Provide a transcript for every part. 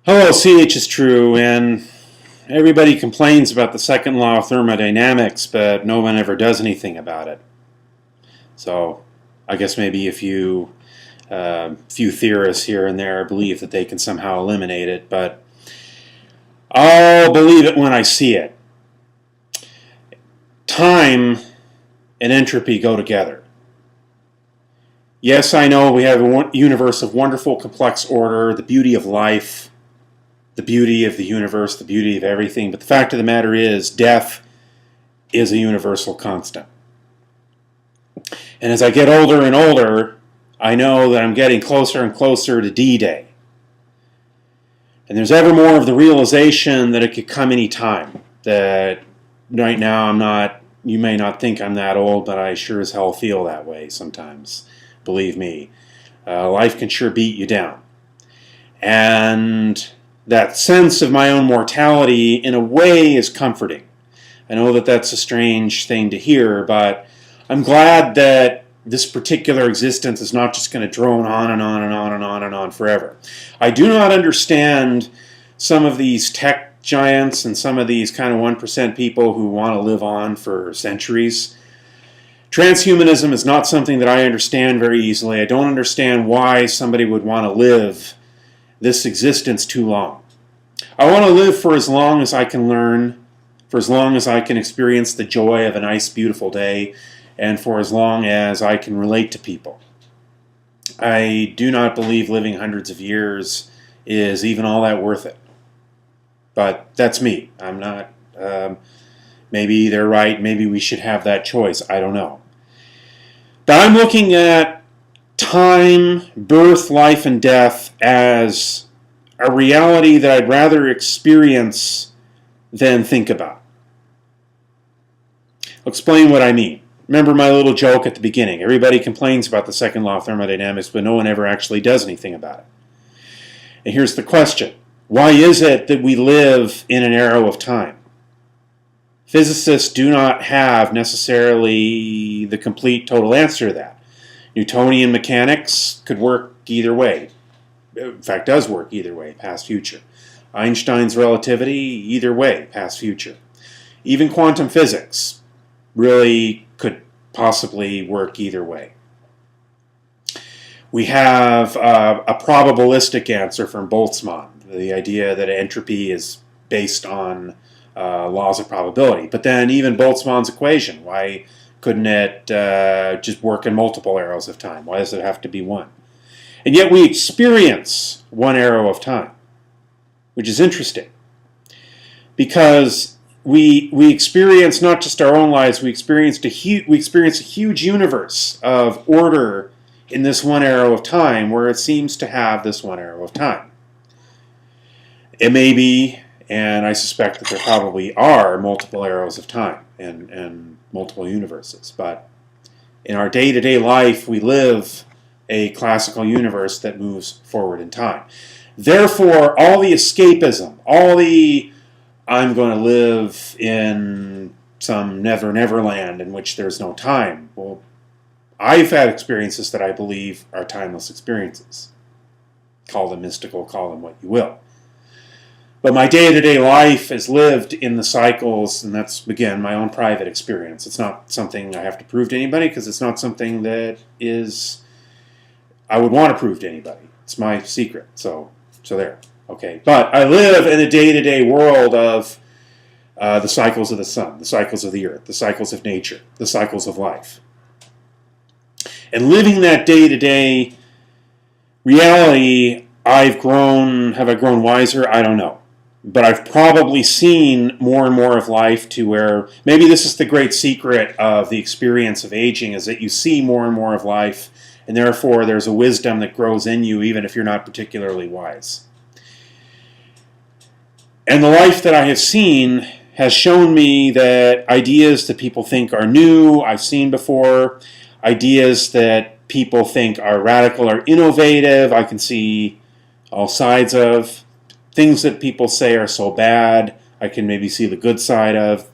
Hello, CHistrue, and everybody complains about the second law of thermodynamics, but no one ever does anything about it. So I guess maybe a few theorists here and there believe that they can somehow eliminate it, but I'll believe it when I see it. Time and entropy go together. Yes, I know we have a universe of wonderful, complex order, the beauty of life, the beauty of the universe, the beauty of everything. But the fact of the matter is, death is a universal constant. And as I get older and older, I know that I'm getting closer and closer to D-Day. And there's ever more of the realization that it could come any time. That right now you may not think I'm that old, but I sure as hell feel that way sometimes. Believe me. Life can sure beat you down. And that sense of my own mortality, in a way, is comforting. I know that that's a strange thing to hear, but I'm glad that this particular existence is not just going to drone on and on and on and on and on forever. I do not understand some of these tech giants and some of these kind of 1% people who want to live on for centuries. Transhumanism is not something that I understand very easily. I don't understand why somebody would want to live this existence too long. I want to live for as long as I can learn, for as long as I can experience the joy of a nice, beautiful day, and for as long as I can relate to people. I do not believe living hundreds of years is even all that worth it. But that's me. I'm not. Maybe they're right. Maybe we should have that choice. I don't know. But I'm looking at time, birth, life, and death as a reality that I'd rather experience than think about. I'll explain what I mean. Remember my little joke at the beginning. Everybody complains about the second law of thermodynamics, but no one ever actually does anything about it. And here's the question. Why is it that we live in an arrow of time? Physicists do not have necessarily the complete total answer to that. Newtonian mechanics could work either way. In fact, does work either way, past, future. Einstein's relativity, either way, past, future. Even quantum physics really could possibly work either way. We have a probabilistic answer from Boltzmann, the idea that entropy is based on laws of probability. But then even Boltzmann's equation, why couldn't it just work in multiple arrows of time? Why does it have to be one? And yet we experience one arrow of time, which is interesting. Because we experience not just our own lives, we experience a huge universe of order in this one arrow of time where it seems to have this one arrow of time. It may be, and I suspect that there probably are, multiple arrows of time and multiple universes. But in our day-to-day life, we live a classical universe that moves forward in time. Therefore, all the escapism, all the I'm going to live in some never land in which there's no time. Well, I've had experiences that I believe are timeless experiences. Call them mystical, call them what you will. But my day-to-day life is lived in the cycles, and that's, again, my own private experience. It's not something I have to prove to anybody, because it's not something that I would want to prove to anybody. It's my secret, so there. Okay, but I live in a day-to-day world of the cycles of the sun, the cycles of the earth, the cycles of nature, the cycles of life. And living that day-to-day reality, have I grown wiser? I don't know. But I've probably seen more and more of life to where, maybe this is the great secret of the experience of aging, is that you see more and more of life, and therefore there's a wisdom that grows in you even if you're not particularly wise. And the life that I have seen has shown me that ideas that people think are new, I've seen before. Ideas that people think are radical or innovative, I can see all sides of. Things that people say are so bad, I can maybe see the good side of.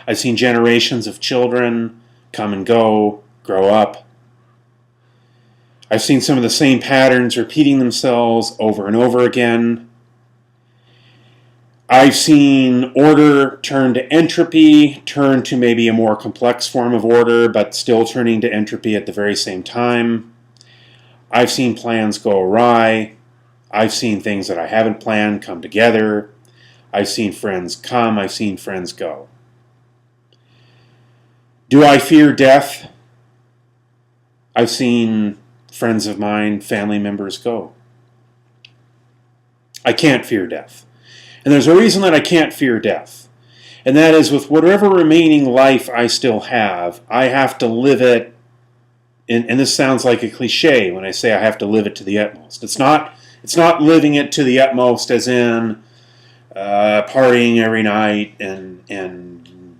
I've seen generations of children come and go, grow up. I've seen some of the same patterns repeating themselves over and over again. I've seen order turn to entropy, turn to maybe a more complex form of order, but still turning to entropy at the very same time. I've seen plans go awry. I've seen things that I haven't planned come together. I've seen friends come. I've seen friends go. Do I fear death? I've seen friends of mine, family members go. I can't fear death. And there's a reason that I can't fear death. And that is, with whatever remaining life I still have, I have to live it, and this sounds like a cliche when I say I have to live it to the utmost. It's not living it to the utmost as in partying every night and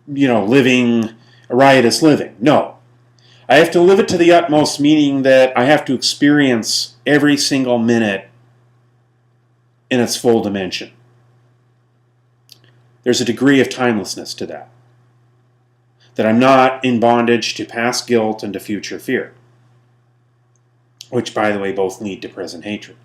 living a riotous living. No. I have to live it to the utmost, meaning that I have to experience every single minute in its full dimension. There's a degree of timelessness to that. That I'm not in bondage to past guilt and to future fear, which, by the way, both lead to present hatred.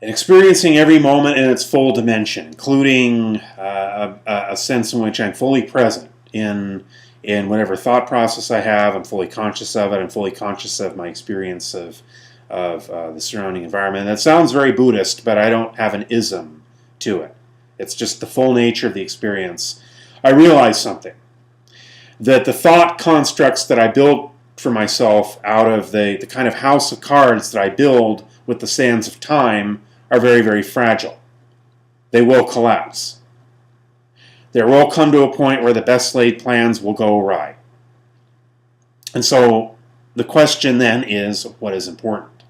And experiencing every moment in its full dimension, including a sense in which I'm fully present in whatever thought process I have. I'm fully conscious of it. I'm fully conscious of my experience of the surrounding environment. That sounds very Buddhist, but I don't have an ism to it. It's just the full nature of the experience. I realize something, that the thought constructs that I build for myself out of the kind of house of cards that I build with the sands of time are very, very fragile. They will collapse. There will come to a point where the best laid plans will go awry. And so the question then is, what is important?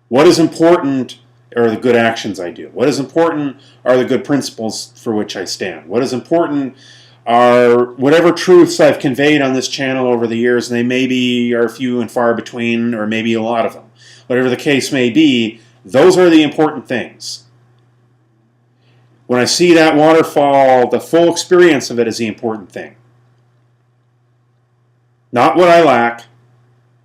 What is important are the good actions I do. What is important are the good principles for which I stand. What is important are whatever truths I've conveyed on this channel over the years, and they maybe are few and far between, or maybe a lot of them. Whatever the case may be, those are the important things. When I see that waterfall, the full experience of it is the important thing. Not what I lack,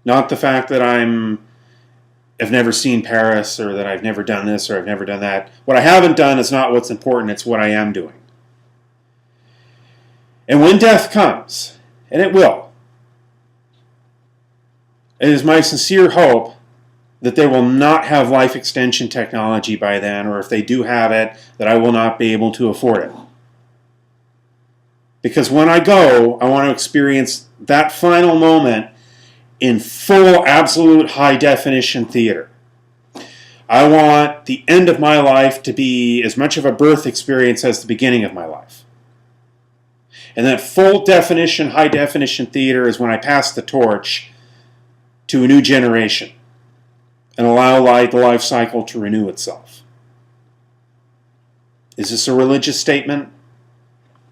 not the fact that I've never seen Paris, or that I've never done this, or I've never done that. What I haven't done is not what's important, it's what I am doing. And when death comes, and it will, it is my sincere hope that they will not have life extension technology by then, or if they do have it, that I will not be able to afford it. Because when I go, I want to experience that final moment in full, absolute, high-definition theater. I want the end of my life to be as much of a birth experience as the beginning of my life. And that full-definition, high-definition theater is when I pass the torch to a new generation and allow the life cycle to renew itself. Is this a religious statement?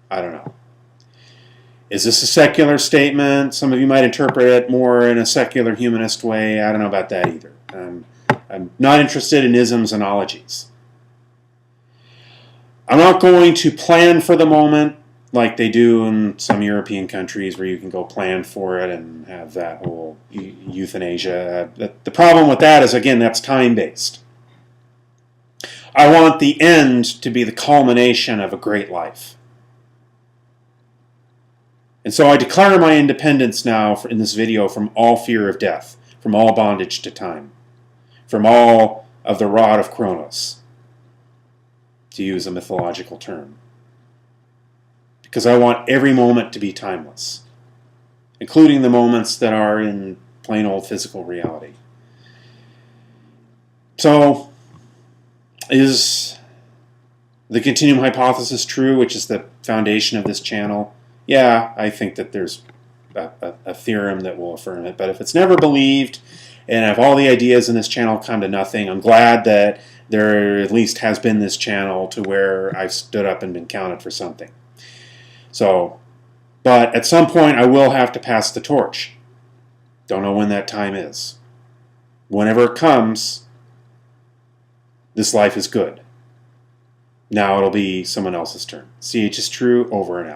I don't know. Is this a secular statement? Some of you might interpret it more in a secular humanist way. I don't know about that either. I'm not interested in isms and ologies. I'm not going to plan for the moment like they do in some European countries where you can go plan for it and have that whole euthanasia. The problem with that is, again, that's time-based. I want the end to be the culmination of a great life. And so I declare my independence now in this video from all fear of death, from all bondage to time, from all of the rod of Kronos, to use a mythological term. Because I want every moment to be timeless, including the moments that are in plain old physical reality. So, is the continuum hypothesis true, which is the foundation of this channel? Yeah, I think that there's a theorem that will affirm it. But if it's never believed, and if all the ideas in this channel come to nothing, I'm glad that there at least has been this channel to where I've stood up and been counted for something. So, but at some point I will have to pass the torch. Don't know when that time is. Whenever it comes, this life is good. Now it'll be someone else's turn. CHistrue, over and out.